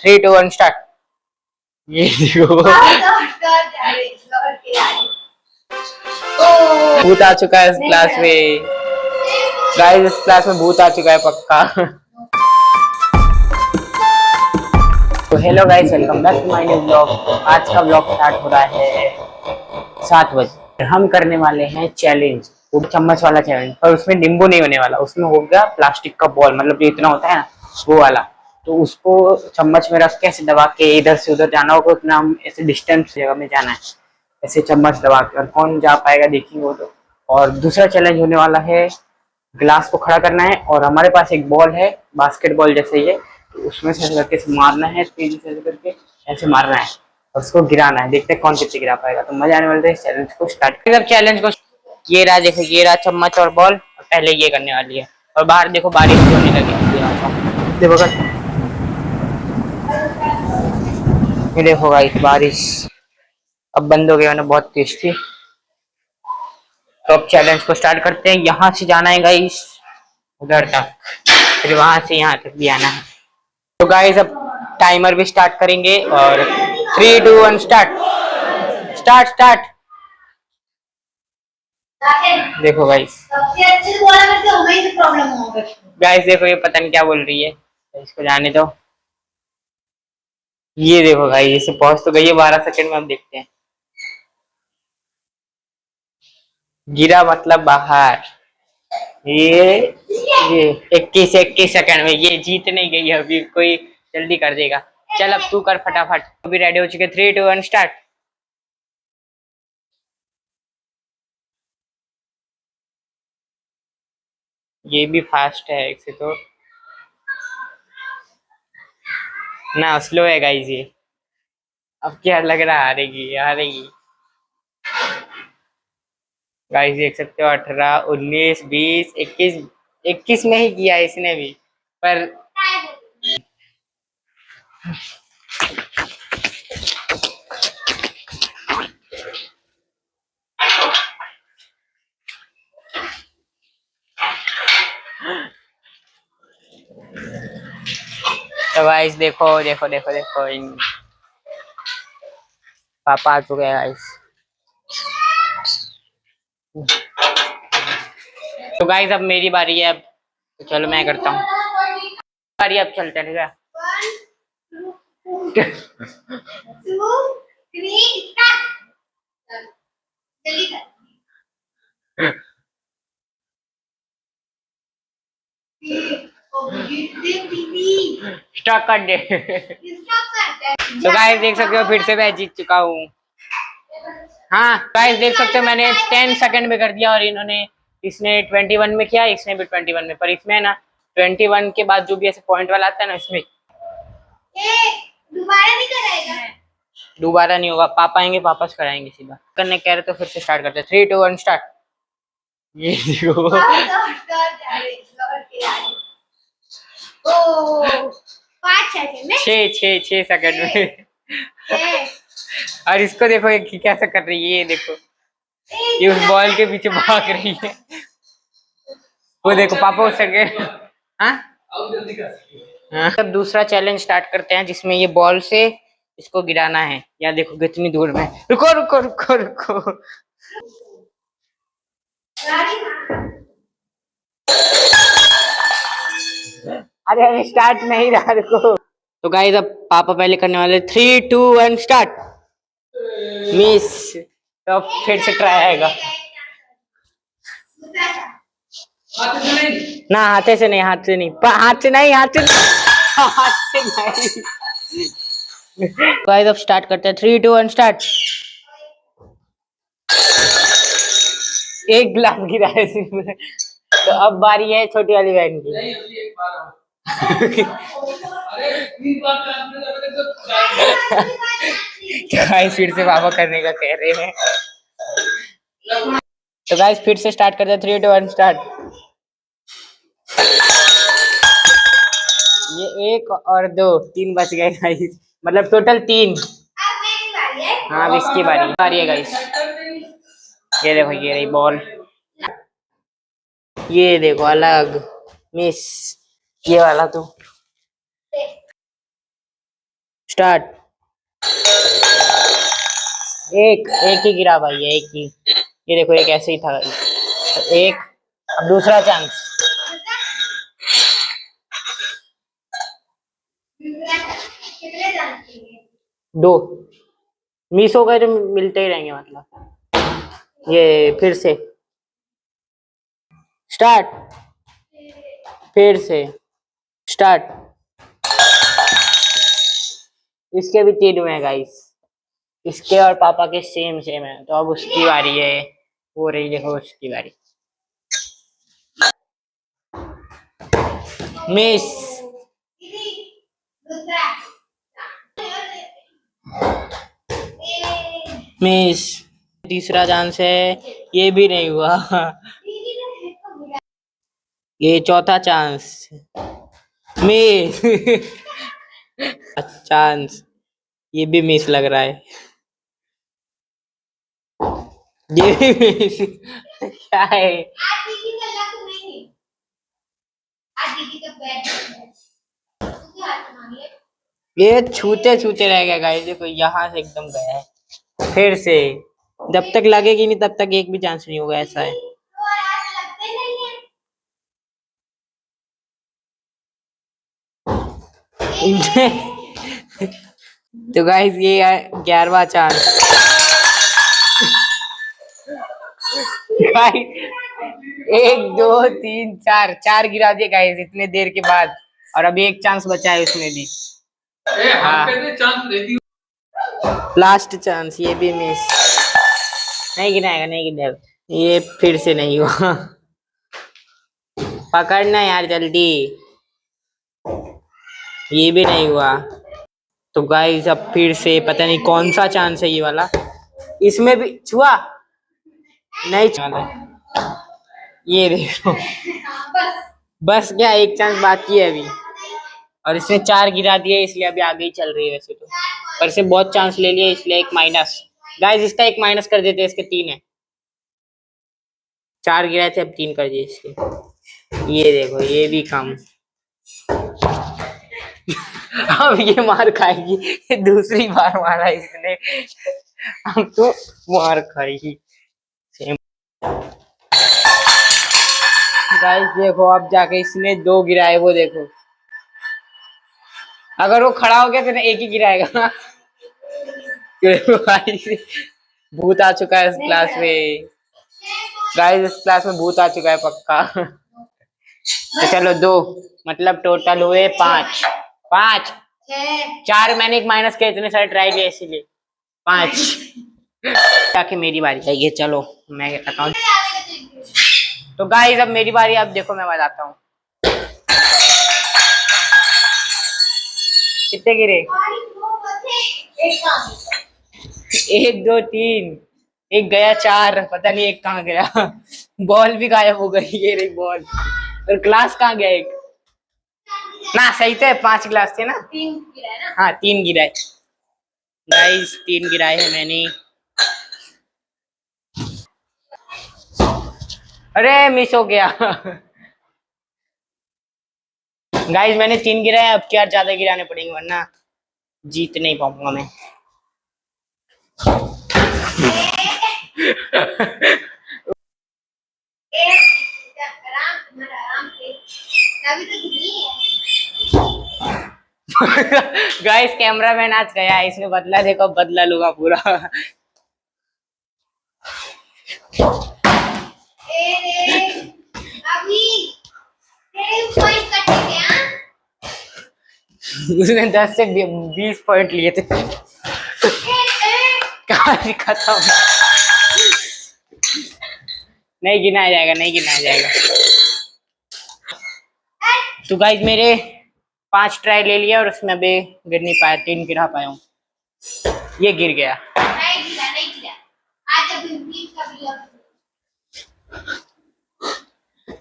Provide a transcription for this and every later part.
3, 2, 1 start. ये देखो भूत आ चुका है इस क्लास में। गाइस इस क्लास में भूत आ चुका है पक्का। तो hello guys, welcome back to my new blog. आज का ब्लॉग स्टार्ट हो रहा है 7 बजे। हम करने वाले हैं चैलेंज, वो चम्मच वाला चैलेंज, पर उसमें नींबू नहीं होने वाला। उसमें हो गया प्लास्टिक का बॉल, मतलब जो इतना होता है ना वो वाला। तो उसको चम्मच में रख के ऐसे दबा के इधर से उधर जाना होगा, उतना हम ऐसे डिस्टेंस जगह में जाना है, ऐसे चम्मच दबा के। और कौन जा पाएगा देखेंगे वो तो। और दूसरा चैलेंज होने वाला है, गिलास को खड़ा करना है और हमारे पास एक बॉल है बास्केटबॉल जैसे ये, तो उसमें से करके मारना है, तेजी से करके ऐसे मारना है और उसको गिराना है। देखते हैं कौन कितने गिरा पाएगा। तो मजा आने वाला है। इस चैलेंज को स्टार्ट करें। चैलेंज को ये रहा, देखो ये रहा चम्मच और बॉल। पहले ये करने वाली है और बाहर देखो बारिश होने लगी। देखो ये देखो गाइस, बारिश अब बंद हो गई, मैंने बहुत तेज थी। तो अब चैलेंज को स्टार्ट करते हैं। यहाँ से जाना है गाइस उधर तक, फिर वहां से यहाँ तक भी आना है। तो गाइस अब टाइमर भी स्टार्ट करेंगे और 3, 2, 1 स्टार्ट। Start start. देखो गाइस, गाइस देखो ये पता नहीं क्या बोल रही है, तो इसको जाने दो। ये देखो भाई, इसे पहुंच तो गई है 12 सेकंड में। हम देखते हैं। गिरा मतलब बाहर। ये 21 सेकंड में ये जीत नहीं गई है। अभी कोई जल्दी कर देगा। चल अब तू कर फटाफट। अभी रेडी हो चुके। 3, 2, 1 स्टार्ट। ये भी फास्ट है एक से तो ना, स्लो है गाइस ये। अब क्या लग रहा है हारेगी हारेगी। गाइस देख सकते हो 18, 19, 20, 21। 21 में ही किया है इसने भी, पर तो गाइस देखो देखो देखो देखो इन पापा आ चुके हैं गाइस। तो गाइस अब मेरी बारी है। अब तो चलो मैं करता हूँ बारी। अब चलते हैं, ठीक है। स्टॉप कर दे। तो गाइस देख सकते हो फिर से मैं जीत चुका हूँ। हाँ गाइस देख सकते हो मैंने 10 सेकंड में कर दिया और इन्होंने, इसने 21 में किया, इसने भी 21 में। पर इसमें ना 21 के बाद जो भी ऐसे पॉइंट वाला आता है ना, इसमें दोबारा नहीं कराएगा। दोबारा नहीं होगा, पापा आएंगे, पापा से कराएंगे सीधा। करने कह रहे तो फिर से स्टार्ट करते हैं। 3, 2, 1 स्टार्ट। ये देखो 6 सेकंड में। और इसको देखो ये कैसा कर रही है, ये देखो ये उस बॉल के पीछे भाग रही है। वो देखो पापा उस सेकंड। हाँ हाँ। अब दूसरा चैलेंज स्टार्ट करते हैं, जिसमें ये बॉल से इसको गिराना है। या देखो कितनी दूर में। रुको रुको रुको रुको। अरे अभी स्टार्ट नहीं रहा, रुको। तो गाइस अब पापा पहले करने वाले। 3, 2, 1 स्टार्ट। मिस। तो अब फिर से ट्राई आएगा ना। हाथे से नहीं, हाथ से नहीं, हाथ से नहीं, हाथ से नहीं, हाथ से नहीं। गाइस अब स्टार्ट करते हैं। 3, 2, 1 स्टार्ट। एक गिलास गिरा है इसमें। तो अब बारी है छोटी वाली बहन की। तो गाइस फिर से पापा करने का कह रहे हैं। तो गाइस फिर से स्टार्ट करते हैं। 3, 2, 1 स्टार्ट। ये 1 और 2, 3 बच गए गाइस, मतलब टोटल 3। हाँ अब इसकी बारी है गाइस। ये देखो ये रही बॉल। ये देखो अलग मिस। ये वाला तो स्टार्ट। एक एक ही गिरा भाई, एक ही। ये देखो, एक ऐसे ही था। एक। अब दूसरा चांस। दो। मिस हो गए तो मिलते ही रहेंगे मतलब। ये फिर से। स्टार्ट। फिर से। स्टार्ट। इसके भी तीन हुए गाइस। इसके और पापा के सेम सेम है, तो अब उसकी बारी है। हो रही, देखो उसकी बारी। मिस। मिस। तीसरा चांस है। ये भी नहीं हुआ। ये चौथा चांस। मिस। चांस। ये भी मिस लग रहा है। ये भी मिस। क्या है? ये छूते छूते रह गया गाइस, देखो यहाँ से एकदम गया है। फिर से। जब तक लगेगी नहीं तब तक एक भी चांस नहीं होगा, ऐसा है। तो गाइस ये 11वां चांस। गाइस, एक दो तीन चार, चार गिरा दिए गाइस इतने देर के बाद। और अभी एक चांस बचा है उसमें भी। हाँ। लास्ट चांस, ये भी मिस। नहीं गिराएगा, नहीं गिराएगा। ये फिर से नहीं हुआ। पकड़ना यार जल्दी। ये भी नहीं हुआ। तो गाइस अब फिर से पता नहीं कौन सा चांस है ये वाला। इसमें भी छुआ। नहीं छुआ। ये देखो। बस क्या, एक चांस बाकी है अभी। और इसने चार गिरा दिए, इसलिए अभी आगे ही चल रही है वैसे तो। पर इसने बहुत चांस ले लिए, इसलिए एक माइनस। गाइस इसका एक माइनस कर देते, इसके तीन है। चार गिराए थे, अब तीन कर दिए इसके। ये देखो, ये भी कम। अब ये मार खाएगी। ये दूसरी बार मारा इसने। अब तो मार खाएगी। गाइस देखो, अब जाके इसने दो गिराए, वो देखो। अगर वो खड़ा हो गया तो एक ही गिराएगा। भूत आ चुका है इस क्लास में। गाइस इस क्लास में भूत आ चुका है पक्का। तो चलो दो, मतलब टोटल हुए पांच। पांच। चार मैंने एक माइनस किया, इतने सारे ट्राई किए इसीलिए। पांच। जाके मेरी बारी है, चलो मैं कहता हूँ। तो गाइस अब मेरी बारी, अब देखो मैं बताता हूँ। कितने गिरे? एक दो तीन। एक गया चार, पता नहीं एक कहाँ गया। बॉल भी गायब हो गई, ये रही बॉल। और ग्लास कहाँ गया एक? ना सही तो है, पांच गिलास थे ना। तीन गिराए ना, हाँ तीन गिराए। गाइस तीन गिराए हैं मैंने। अरे मिस हो गया। गाइस मैंने तीन गिराया, अब क्या ज्यादा गिराने पड़ेंगे वरना जीत नहीं पाऊंगा मैं। गाइस कैमरामैन आज गया, इसने बदला, देखो बदला लूंगा पूरा। उसने 10 से 20 पॉइंट लिए थे। कहानी खत्म। नहीं गिनाया जाएगा, नहीं गिनाया जाएगा। तो गाइस मेरे पांच ट्राई ले लिया और उसमें अभी गिर नहीं पाया, तीन गिरा पाया हूँ। ये गिर गया।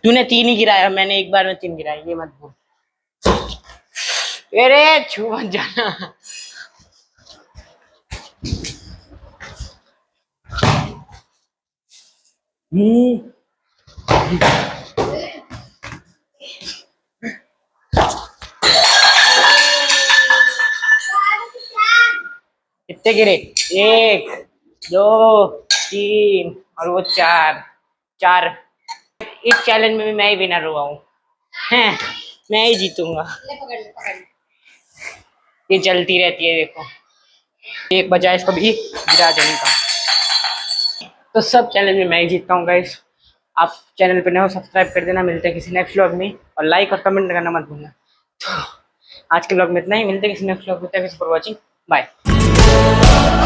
तूने तीन ही गिराया, मैंने एक बार में तीन गिराया, ये मत भूल। अरे छू मत जाना। कितने गिरे? 1 2 3 और वो 4 4। इस चैलेंज में भी मैं ही विनर हुआ हूँ हैं। मैं ही जीतूंगा। ये चलती रहती है देखो। एक बजा इसको भी गिरा देने का। तो सब चैलेंज में मैं ही जीतता हूँ गाइस। आप चैनल पे नए हो सब्सक्राइब कर देना। मिलते हैं किसी नेक्स्ट व्लॉग में और लाइक और कमेंट करना मत भूलना। तो आज के व्लॉग में इतना ही। मिलते हैं किसी नेक्स्ट व्लॉग में। Thanks for watching. बाय।